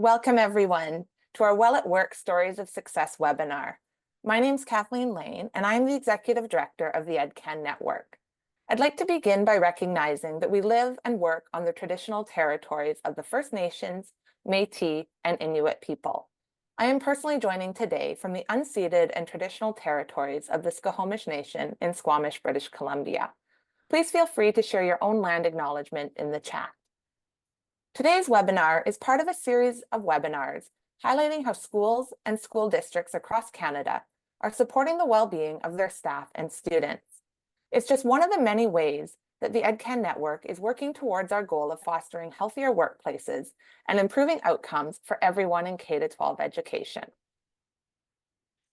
Welcome everyone to our Well at Work Stories of Success webinar. My name is Kathleen Lane and I'm the Executive Director of the EdCan Network. I'd like to begin by recognizing that we live and work on the traditional territories of the First Nations, Métis, and Inuit people. I am personally joining today from the unceded and traditional territories of the Squamish Nation in Squamish, British Columbia. Please feel free to share your own land acknowledgement in the chat. Today's webinar is part of a series of webinars highlighting how schools and school districts across Canada are supporting the well-being of their staff and students. It's just one of the many ways that the EdCan Network is working towards our goal of fostering healthier workplaces and improving outcomes for everyone in K-12 education.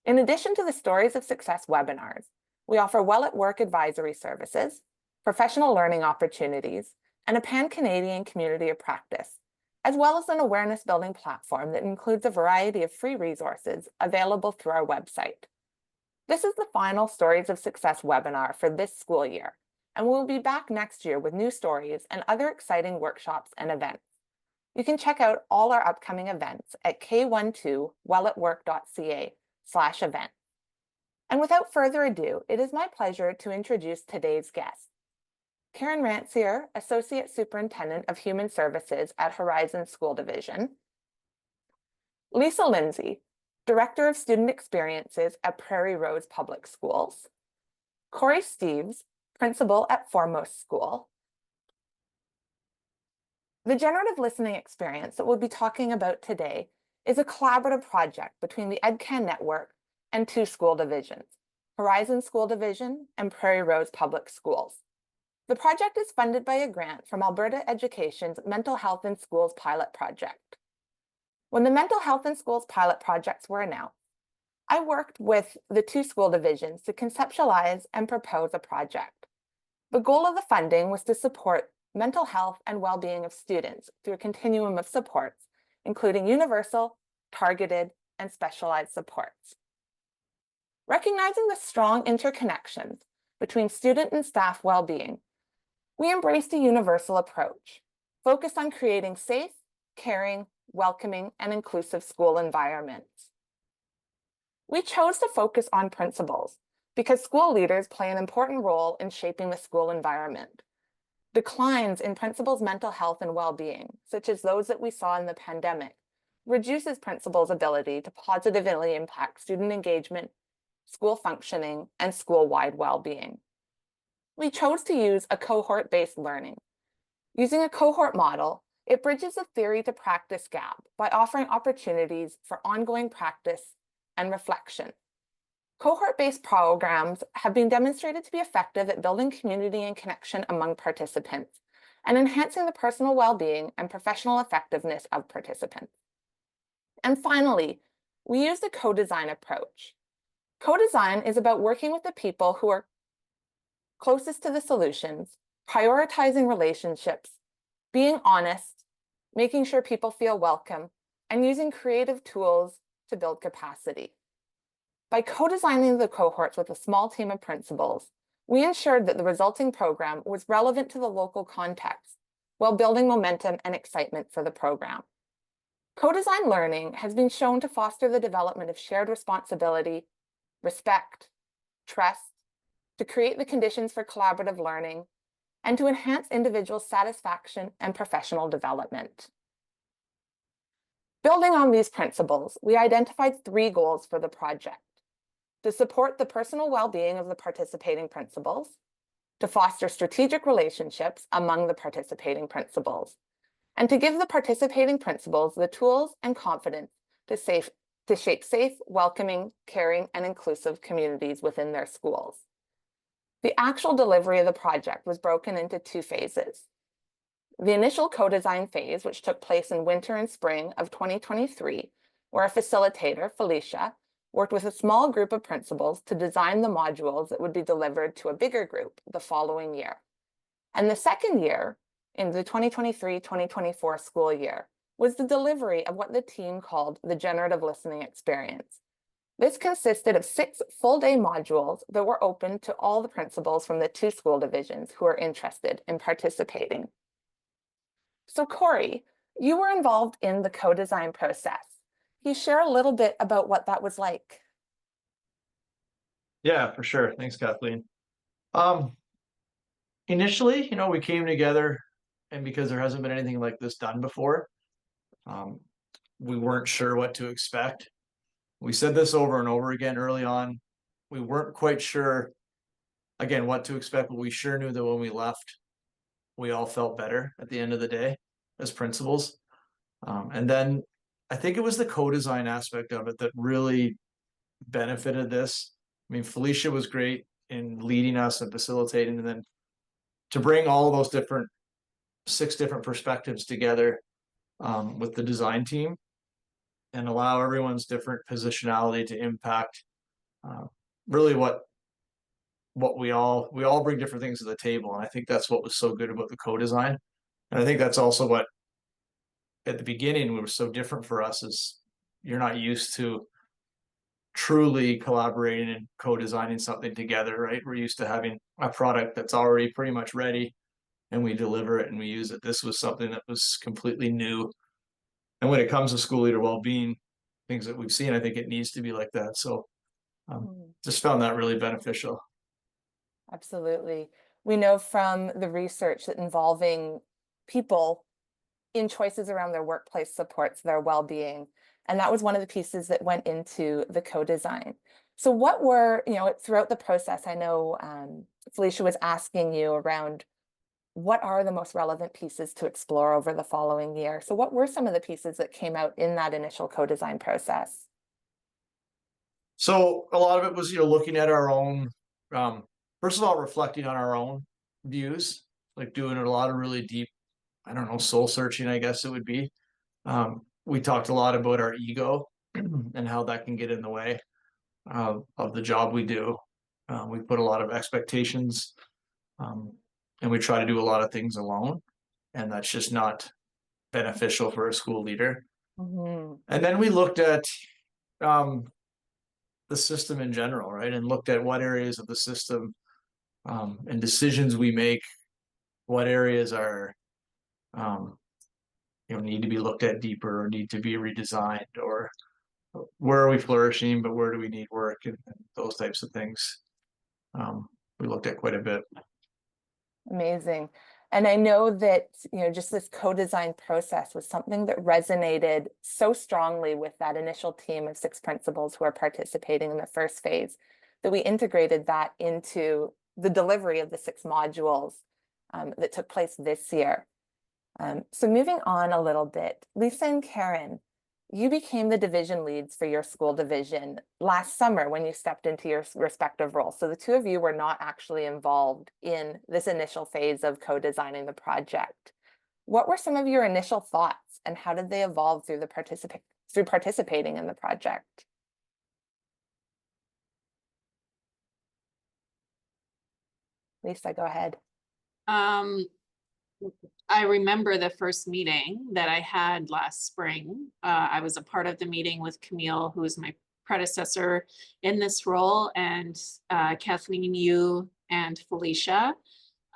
In addition to the Stories of Success webinars, we offer Well at Work advisory services, professional learning opportunities, and a pan-Canadian community of practice, as well as an awareness-building platform that includes a variety of free resources available through our website. This is the final Stories of Success webinar for this school year, and we'll be back next year with new stories and other exciting workshops and events. You can check out all our upcoming events at k12wellatwork.ca/event. And without further ado, it is my pleasure to introduce today's guest. Karen Rancier, Associate Superintendent of Human Services at Horizon School Division. Lisa Lindsay, Director of Student Experiences at Prairie Rose Public Schools. Corey Steeves, Principal at Foremost School. The Generative Listening Experience that we'll be talking about today is a collaborative project between the EdCan Network and two school divisions, Horizon School Division and Prairie Rose Public Schools. The project is funded by a grant from Alberta Education's Mental Health in Schools pilot project. When the Mental Health in Schools pilot projects were announced, I worked with the two school divisions to conceptualize and propose a project. The goal of the funding was to support mental health and well-being of students through a continuum of supports, including universal, targeted, and specialized supports. Recognizing the strong interconnections between student and staff well-being, we embraced a universal approach, focused on creating safe, caring, welcoming, and inclusive school environments. We chose to focus on principals because school leaders play an important role in shaping the school environment. Declines in principals' mental health and well-being, such as those that we saw in the pandemic, reduces principals' ability to positively impact student engagement, school functioning, and school-wide well-being. We chose to use a cohort-based learning. Using a cohort model, it bridges the theory to practice gap by offering opportunities for ongoing practice and reflection. Cohort-based programs have been demonstrated to be effective at building community and connection among participants and enhancing the personal well-being and professional effectiveness of participants. And finally, we used a co-design approach. Co-design is about working with the people who are closest to the solutions, prioritizing relationships, being honest, making sure people feel welcome, and using creative tools to build capacity. By co-designing the cohorts with a small team of principals, we ensured that the resulting program was relevant to the local context while building momentum and excitement for the program. Co-design learning has been shown to foster the development of shared responsibility, respect, trust, to create the conditions for collaborative learning, and to enhance individual satisfaction and professional development. Building on these principles, we identified 3 goals for the project: to support the personal well-being of the participating principals, to foster strategic relationships among the participating principals, and to give the participating principals the tools and confidence to shape safe, welcoming, caring, and inclusive communities within their schools. The actual delivery of the project was broken into 2 phases. The initial co-design phase, which took place in winter and spring of 2023, where a facilitator, Felicia, worked with a small group of principals to design the modules that would be delivered to a bigger group the following year. And the second year, in the 2023-2024 school year, was the delivery of what the team called the Generative Listening Experience. This consisted of 6 full-day modules that were open to all the principals from the 2 school divisions who are interested in participating. So Corey, You were involved in the co-design process. Can you share a little bit about what that was like? Yeah, for sure. Thanks, Kathleen. Um, Initially, we came together, and because there hasn't been anything like this done before, um, we weren't sure what to expect. We said this over and over again early on. We weren't quite sure, again, what to expect, but we sure knew that when we left, we all felt better at the end of the day as principals. And then I think it was the co-design aspect of it that really benefited this. I mean, Felicia was great in leading us and facilitating, and then to bring all those different 6 different perspectives together with the design team and allow everyone's different positionality to impact uh, really what we all bring different things to the table, and I think that's what was so good about the co-design. And I think that's also what at the beginning we were so different for us is you're not used to truly collaborating and co-designing something together, right? We're used to having a product that's already pretty much ready and we deliver it and we use it. This was something that was completely new. And when it comes to school leader well-being, things that we've seen, I think it needs to be like that. So Mm, just found that really beneficial. absolutely. We know from the research that involving people in choices around their workplace supports their well-being. And that was one of the pieces that went into the co-design. So what were, throughout the process, I know Felicia was asking you around what are the most relevant pieces to explore over the following year? So what were some of the pieces that came out in that initial co-design process? So a lot of it was, looking at our own, um, first of all, reflecting on our own views, like doing a lot of really deep, I don't know, soul searching, I guess it would be. We talked a lot about our ego and how that can get in the way of the job we do. We put a lot of expectations, um, and we try to do a lot of things alone, and that's just not beneficial for a school leader. Mhm. And then we looked at um, the system in general, right, and looked at what areas of the system and decisions we make, what areas are um, need to be looked at deeper or need to be redesigned, or where are we flourishing, but where do we need work, and those types of things. We looked at quite a bit. Amazing. And I know that, just this co-design process was something that resonated so strongly with that initial team of 6 principals who are participating in the first phase, that we integrated that into the delivery of the 6 modules that took place this year. So moving on a little bit, Lisa and Karen, you became the division leads for your school division last summer when you stepped into your respective roles. So the two of you were not actually involved in this initial phase of co-designing the project. What were some of your initial thoughts and how did they evolve through participating in the project? Lisa, go ahead. Um, I remember the first meeting that I had last spring. I was a part of the meeting with Camille, who is my predecessor in this role, and Kathleen, you and Felicia.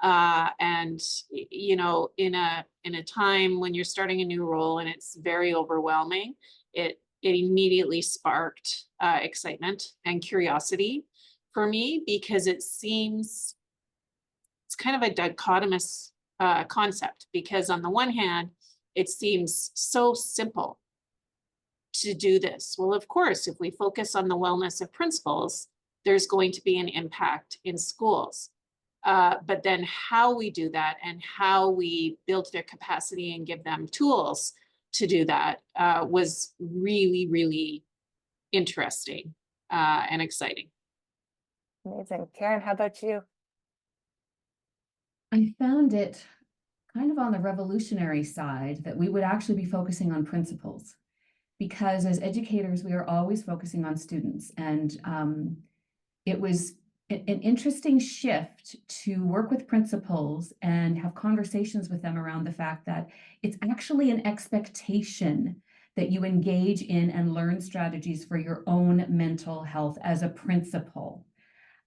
And in a time when you're starting a new role and it's very overwhelming, it immediately sparked excitement and curiosity for me, because it seems it's kind of a dichotomous concept, because on the one hand, it seems so simple to do this. Well, of course, if we focus on the wellness of principals, there's going to be an impact in schools. But then how we do that and how we build their capacity and give them tools to do that was really, really interesting and exciting. Amazing. Karen, how about you? I found it kind of on the revolutionary side that we would actually be focusing on principals, because as educators, we are always focusing on students. And it was an interesting shift to work with principals and have conversations with them around the fact that it's actually an expectation that you engage in and learn strategies for your own mental health as a principal.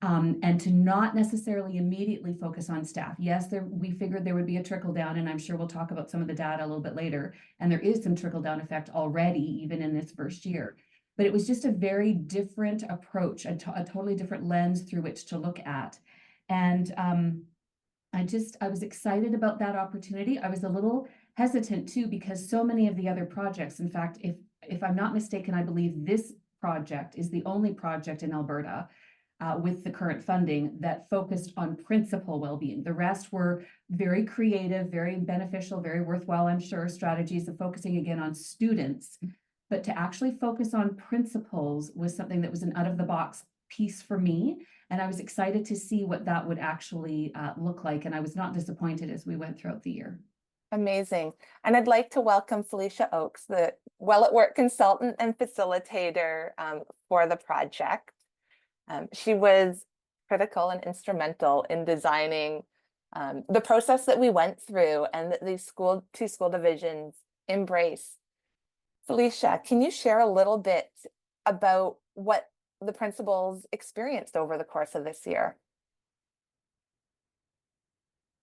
and to not necessarily immediately focus on staff. Yes, we figured there would be a trickle down, and I'm sure we'll talk about some of the data a little bit later. And there is some trickle down effect already, even in this first year. But it was just a very different approach, a totally different lens through which to look at. And I was excited about that opportunity. I was a little hesitant too, because so many of the other projects, in fact, if I'm not mistaken, I believe this project is the only project in Alberta with the current funding that focused on principal well-being. The rest were very creative, very beneficial, very worthwhile, I'm sure, strategies of focusing again on students. But to actually focus on principles was something that was an out-of-the-box piece for me. And I was excited to see what that would actually look like. And I was not disappointed as we went throughout the year. Amazing. And I'd like to welcome Felicia Oakes, the Well at Work consultant and facilitator for the project. She was critical and instrumental in designing the process that we went through and that these two school divisions embrace. Felicia, can you share a little bit about what the principals experienced over the course of this year?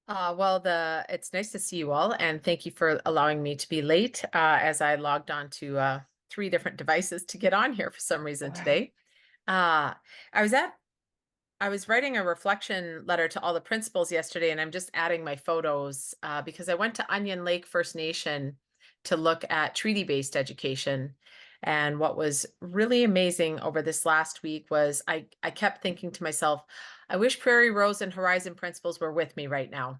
It's nice to see you all, and thank you for allowing me to be late as I logged on to 3 different devices to get on here for some reason today. I was writing a reflection letter to all the principals yesterday, and I'm just adding my photos because I went to Onion Lake First Nation to look at treaty-based education. And what was really amazing over this last week was I kept thinking to myself, I wish Prairie, Rose, and Horizon principals were with me right now,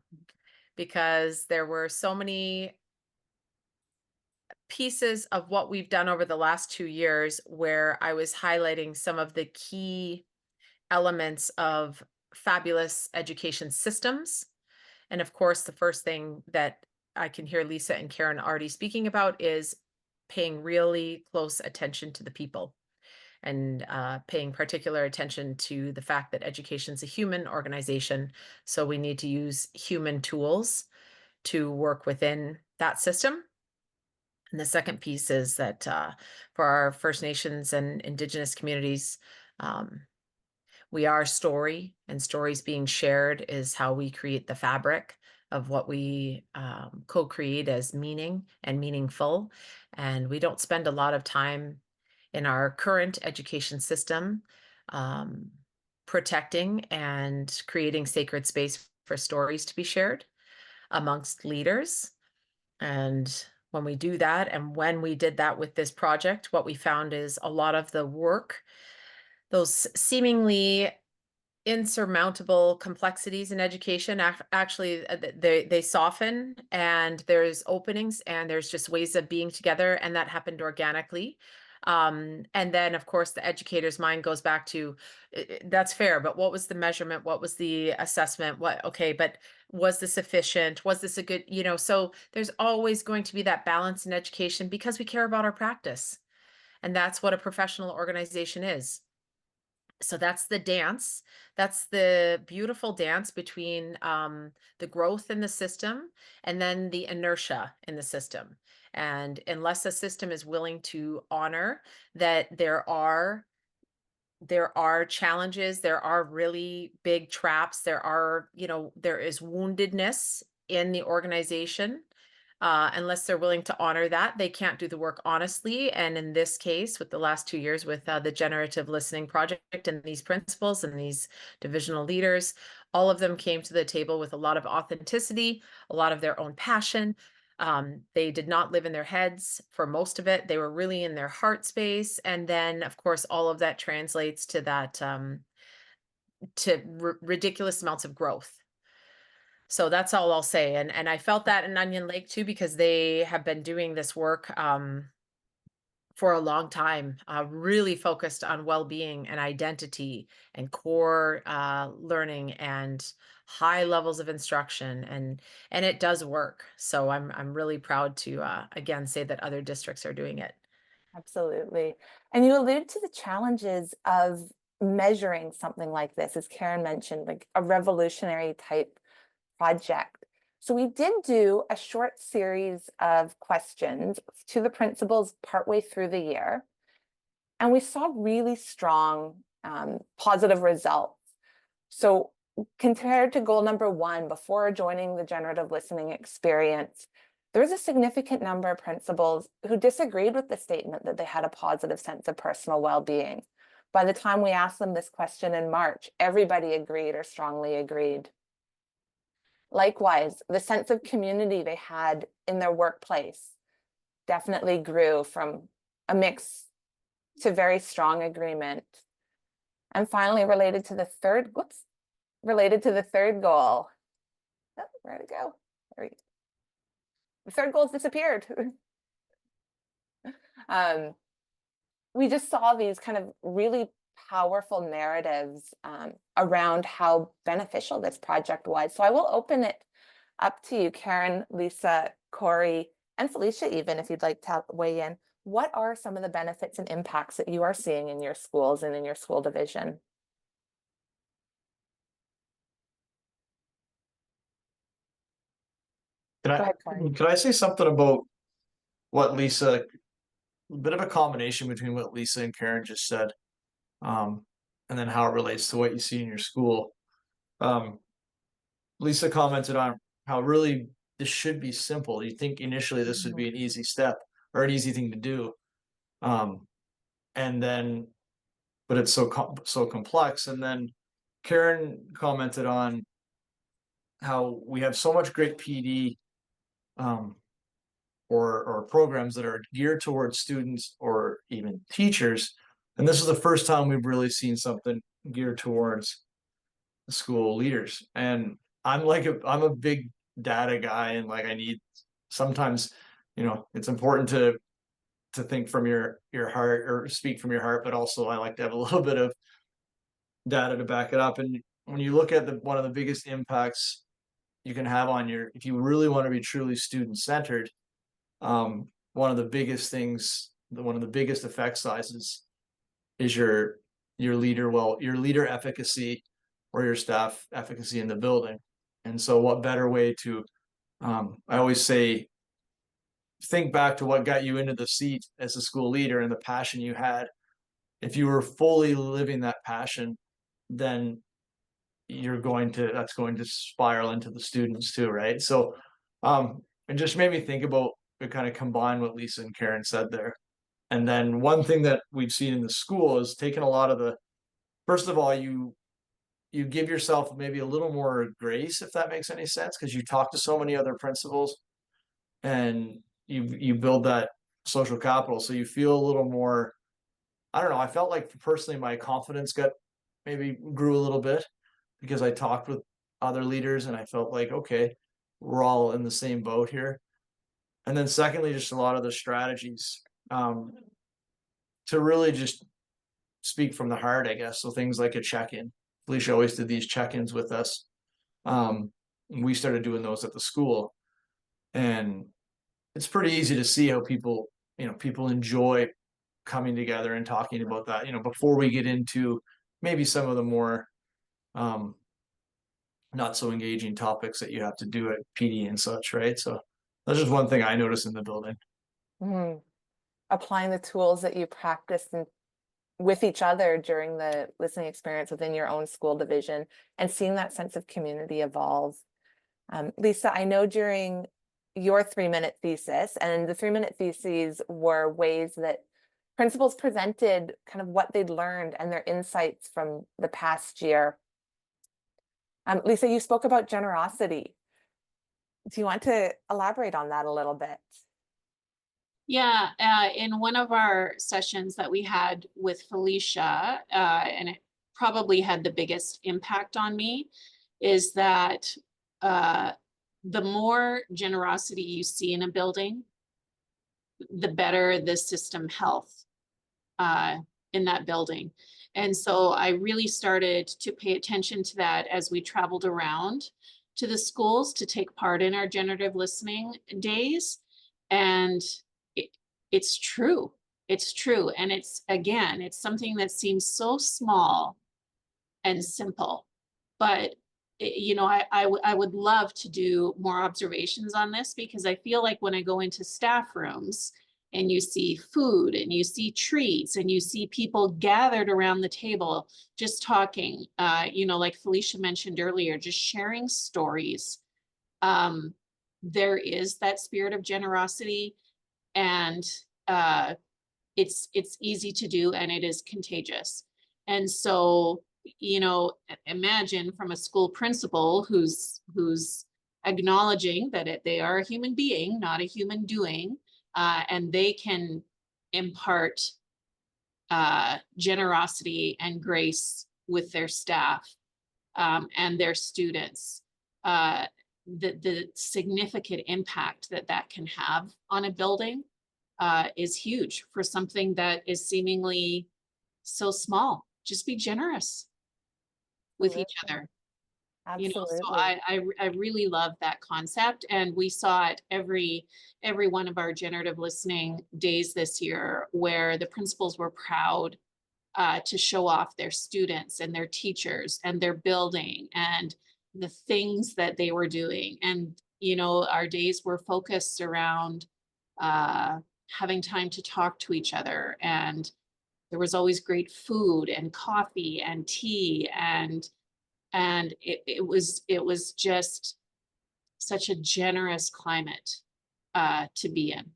because there were so many pieces of what we've done over the last 2 years where I was highlighting some of the key elements of fabulous education systems. And of course, the first thing that I can hear Lisa and Karen already speaking about is paying really close attention to the people, and paying particular attention to the fact that education is a human organization. So we need to use human tools to work within that system. And the second piece is that for our First Nations and Indigenous communities, we are story, and stories being shared is how we create the fabric of what we co-create as meaning and meaningful. And we don't spend a lot of time in our current education system protecting and creating sacred space for stories to be shared amongst leaders. And when we do that, and when we did that with this project, what we found is a lot of the work, those seemingly insurmountable complexities in education, actually they soften, and there's openings, and there's just ways of being together, and that happened organically. And then of course the educator's mind goes back to that's fair, but what was the measurement, what was the assessment, okay, but was this efficient, was this a good, so there's always going to be that balance in education, because we care about our practice, and that's what a professional organization is. So that's the dance. That's the beautiful dance between the growth in the system and then the inertia in the system. And unless a system is willing to honor that there are challenges, there are really big traps, there is woundedness in the organization, unless they're willing to honor that, they can't do the work honestly. And in this case, with the last 2 years with the Generative Listening Project and these principals and these divisional leaders, all of them came to the table with a lot of authenticity, a lot of their own passion. They did not live in their heads for most of it. They were really in their heart space. And then, of course, all of that translates to that, ridiculous amounts of growth. So that's all I'll say. And I felt that in Onion Lake too, because they have been doing this work for a long time, really focused on well-being and identity and core learning and high levels of instruction, and it does work. So I'm really proud to again say that other districts are doing it. Absolutely. And you allude to the challenges of measuring something like this, as Karen mentioned, like a revolutionary type project. So we did do a short series of questions to the principals partway through the year, and we saw really strong positive results. So compared to goal number 1, before joining the generative listening experience, there was a significant number of principals who disagreed with the statement that they had a positive sense of personal well-being. By the time we asked them this question in March, everybody agreed or strongly agreed. Likewise, the sense of community they had in their workplace definitely grew from a mix to very strong agreement. And finally, related to the third goal. Oh, where'd it go? There we go. The third goal's disappeared. We just saw these kind of really powerful narratives around how beneficial this project was. So I will open it up to you, Karen, Lisa, Corey, and Felicia, even if you'd like to weigh in. What are some of the benefits and impacts that you are seeing in your schools and in your school division? Can Go ahead, Corey. I say something about what Lisa, a bit of a combination between what Lisa and Karen just said, and then how it relates to what you see in your school. Lisa commented on how really this should be simple. You think initially this would be an easy step or an easy thing to do, and then, but it's so complex. And then Karen commented on how we have so much great PD, or programs that are geared towards students or even teachers. And this is the first time we've really seen something geared towards school leaders. And I'm a big data guy, and like I need sometimes, it's important to think from your heart or speak from your heart, but also I like to have a little bit of data to back it up. And when you look at one of the biggest impacts you can have on if you really want to be truly student centered, one of the biggest things, one of the biggest effect sizes is your leader efficacy or your staff efficacy in the building. And so what better way to, I always say, think back to what got you into the seat as a school leader and the passion you had. If you were fully living that passion, then that's going to spiral into the students too, right? So it just made me think about it, kind of combine what Lisa and Karen said there. And then one thing that we've seen in the school is taking a lot of first of all, you give yourself maybe a little more grace, if that makes any sense, because you talk to so many other principals and you build that social capital. So you feel a little more, I don't know, I felt like personally my confidence maybe grew a little bit because I talked with other leaders and I felt like, okay, we're all in the same boat here. And then secondly, just a lot of the strategies to really just speak from the heart, I guess. So things like a check-in. Felicia always did these check-ins with us. We started doing those at the school. And it's pretty easy to see how people enjoy coming together and talking about that, before we get into maybe some of the more not so engaging topics that you have to do at PD and such, right? So that's just one thing I noticed in the building. Applying the tools that you practiced with each other during the listening experience within your own school division and seeing that sense of community evolve. Lisa, I know during your 3-minute thesis, and the 3-minute theses were ways that principals presented kind of what they'd learned and their insights from the past year. Lisa, you spoke about generosity. Do you want to elaborate on that a little bit? Yeah, in one of our sessions that we had with Felicia, and it probably had the biggest impact on me, is that the more generosity you see in a building, the better the system health in that building. And so I really started to pay attention to that as we traveled around to the schools to take part in our generative listening days. And it's true. It's true. And it's something that seems so small and simple, but I would love to do more observations on this, because I feel like when I go into staff rooms and you see food and you see treats and you see people gathered around the table just talking, you know, like Felicia mentioned earlier, just sharing stories. There is that spirit of generosity, and it's easy to do, and it is contagious. And so, you know, imagine from a school principal who's acknowledging that they are a human being, not a human doing, and they can impart generosity and grace with their staff and their students. The significant impact that can have on a building is huge for something that is seemingly so small. Just be generous with each other. You know, Absolutely. so I really love that concept, and we saw it every one of our generative listening days this year, where the principals were proud to show off their students and their teachers and their building and the things that they were doing. And you know, our days were focused around having time to talk to each other, and there was always great food and coffee and tea, and it was just such a generous climate to be in.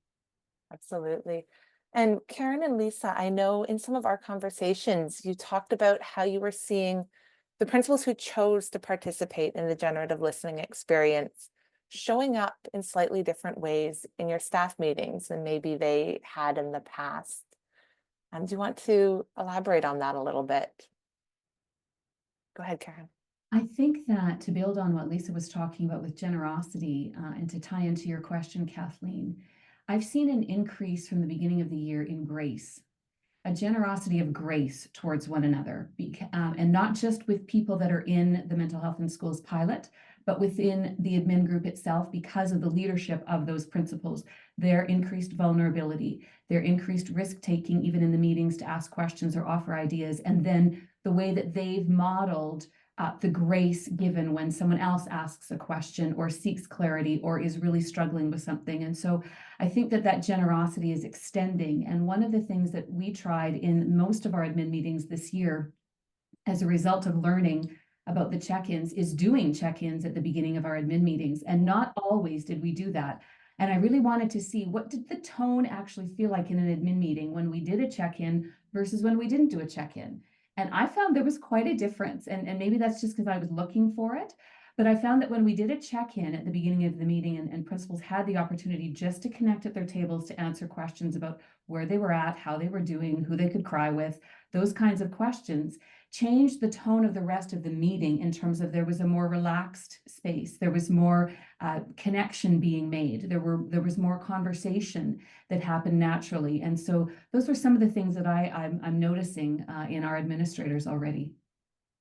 Absolutely. And Karen and Lisa, I know in some of our conversations, you talked about how you were seeing the principals who chose to participate in the generative listening experience showing up in slightly different ways in your staff meetings than maybe they had in the past. Do you want to elaborate on that a little bit? Go ahead, Karen. I think that to build on what Lisa was talking about with generosity, and to tie into your question, Kathleen, I've seen an increase from the beginning of the year in grace, a generosity of grace towards one another, and not just with people that are in the mental health in schools pilot, but within the admin group itself, because of the leadership of those principals, their increased vulnerability, their increased risk-taking, even in the meetings, to ask questions or offer ideas, and then the way that they've modeled the grace given when someone else asks a question or seeks clarity or is really struggling with something. And so I think that generosity is extending. And one of the things that we tried in most of our admin meetings this year, as a result of learning about the check-ins, is doing check-ins at the beginning of our admin meetings. And not always did we do that. And I really wanted to see, what did the tone actually feel like in an admin meeting when we did a check-in versus when we didn't do a check-in? And I found there was quite a difference. And maybe that's just because I was looking for it. But I found that when we did a check-in at the beginning of the meeting, and principals had the opportunity just to connect at their tables to answer questions about where they were at, how they were doing, who they could cry with, those kinds of questions, changed the tone of the rest of the meeting in terms of there was a more relaxed space. There was more connection being made. There was more conversation that happened naturally. And so those were some of the things that I'm noticing in our administrators already.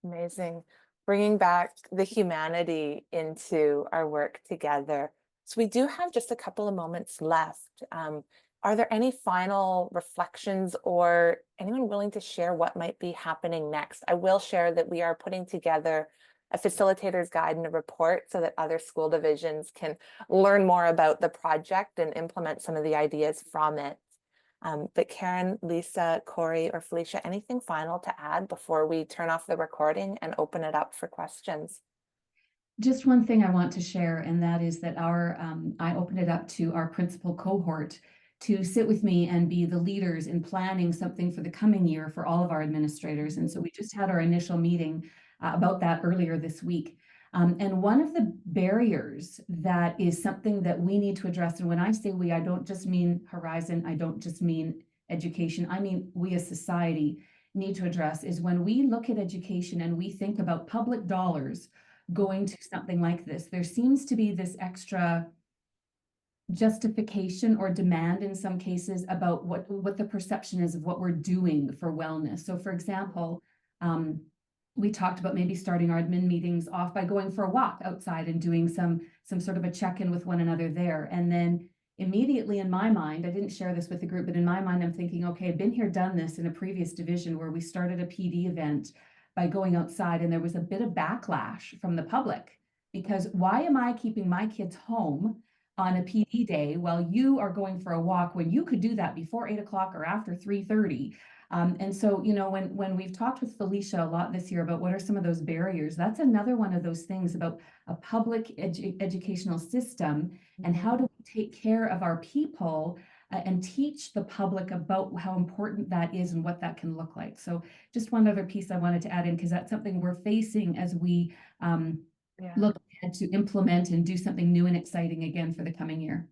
Amazing. Bringing back the humanity into our work together. So we do have just a couple of moments left. Are there any final reflections or anyone willing to share what might be happening next? I will share that we are putting together a facilitator's guide and a report so that other school divisions can learn more about the project and implement some of the ideas from it. But Karen, Lisa, Corey, or Felicia, anything final to add before we turn off the recording and open it up for questions? Just one thing I want to share, and that is that I opened it up to our principal cohort to sit with me and be the leaders in planning something for the coming year for all of our administrators. And so we just had our initial meeting about that earlier this week. And one of the barriers that is something that we need to address, and when I say we, I don't just mean Horizon, I don't just mean education, I mean we as society need to address, is when we look at education and we think about public dollars going to something like this, there seems to be this extra justification or demand in some cases about what the perception is of what we're doing for wellness. So for example, we talked about maybe starting our admin meetings off by going for a walk outside and doing some sort of a check-in with one another there. And then immediately in my mind, I didn't share this with the group, but in my mind, I'm thinking, okay, I've been here, done this in a previous division where we started a PD event by going outside, and there was a bit of backlash from the public, because why am I keeping my kids home on a PD day while you are going for a walk when you could do that before 8 o'clock or after 3:30. And so, you know, when we've talked with Felicia a lot this year about what are some of those barriers, that's another one of those things about a public educational system and how do we take care of our people and teach the public about how important that is and what that can look like. So just one other piece I wanted to add in, because that's something we're facing as we look ahead to implement and do something new and exciting again for the coming year.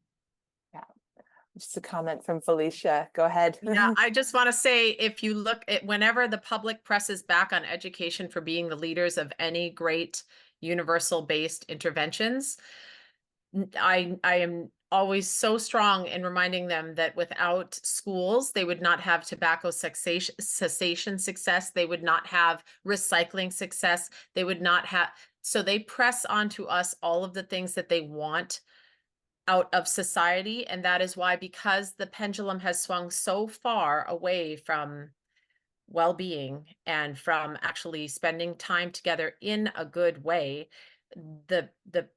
Just a comment from Felicia. Go ahead. Yeah, I just want to say, if you look at whenever the public presses back on education for being the leaders of any great universal-based interventions, I am always so strong in reminding them that without schools, they would not have tobacco cessation success. They would not have recycling success. They would not have. So they press onto us all of the things that they want out of society. And that is why, because the pendulum has swung so far away from well-being and from actually spending time together in a good way, the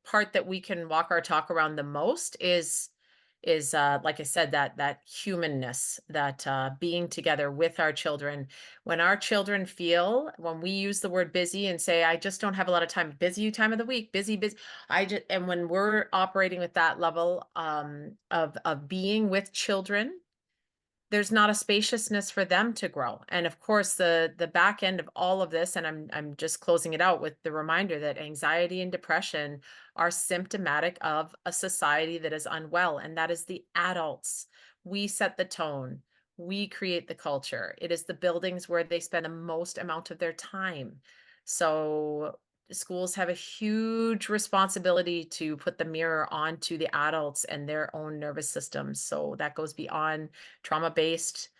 part that we can walk our talk around the most is like I said, that humanness, that being together with our children. When our children feel, when we use the word busy and say, I just don't have a lot of time, busy time of the week, busy, and when we're operating with that level of being with children, there's not a spaciousness for them to grow. And of course, the back end of all of this, and I'm just closing it out with the reminder that anxiety and depression are symptomatic of a society that is unwell, and that is the adults. We set the tone. We create the culture. It is the buildings where they spend the most amount of their time. So schools have a huge responsibility to put the mirror onto the adults and their own nervous systems. So that goes beyond trauma-based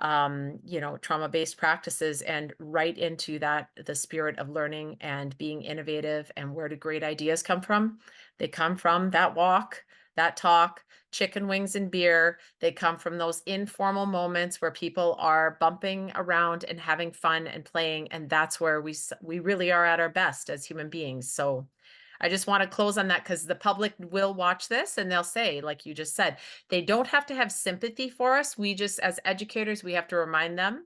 trauma-based practices and right into the spirit of learning and being innovative. And where do great ideas come from? They come from that walk, that talk, chicken wings and beer. They come from those informal moments where people are bumping around and having fun and playing. And that's where we really are at our best as human beings. So I just want to close on that, because the public will watch this and they'll say, like you just said, they don't have to have sympathy for us. We just, as educators, we have to remind them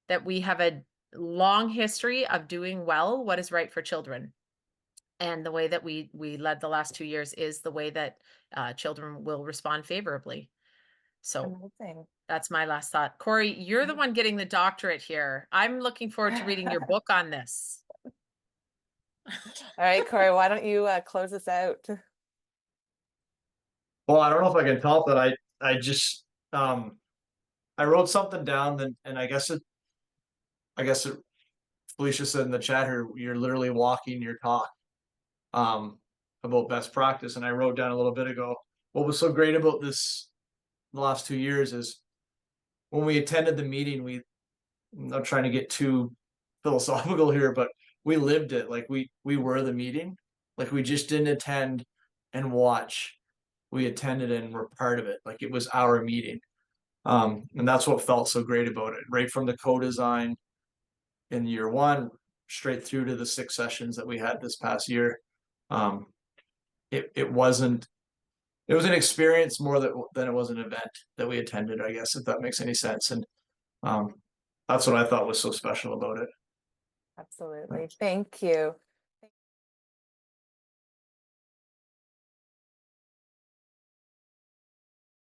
that we have a long history of doing well what is right for children. And the way that we led the last 2 years is the way that children will respond favorably. So Amazing. that's my last thought. Corey, you're the one getting the doctorate here. I'm looking forward to reading your book on this. All right, Corey, why don't you close us out? Well, I don't know if I can top that. I just I wrote something down, and I guess it Felicia said in the chat here, you're literally walking your talk about best practice. And I wrote down a little bit ago, what was so great about this the last 2 years is when we attended the meeting, I'm not trying to get too philosophical here, but we lived it. Like we were the meeting. Like we just didn't attend and watch. We attended and were part of it. Like it was our meeting. And that's what felt so great about it. Right from the co-design in year one, straight through to the 6 sessions that we had this past year. It was an experience more than it was an event that we attended, I guess, if that makes any sense. And that's what I thought was so special about it. Absolutely. Thank you.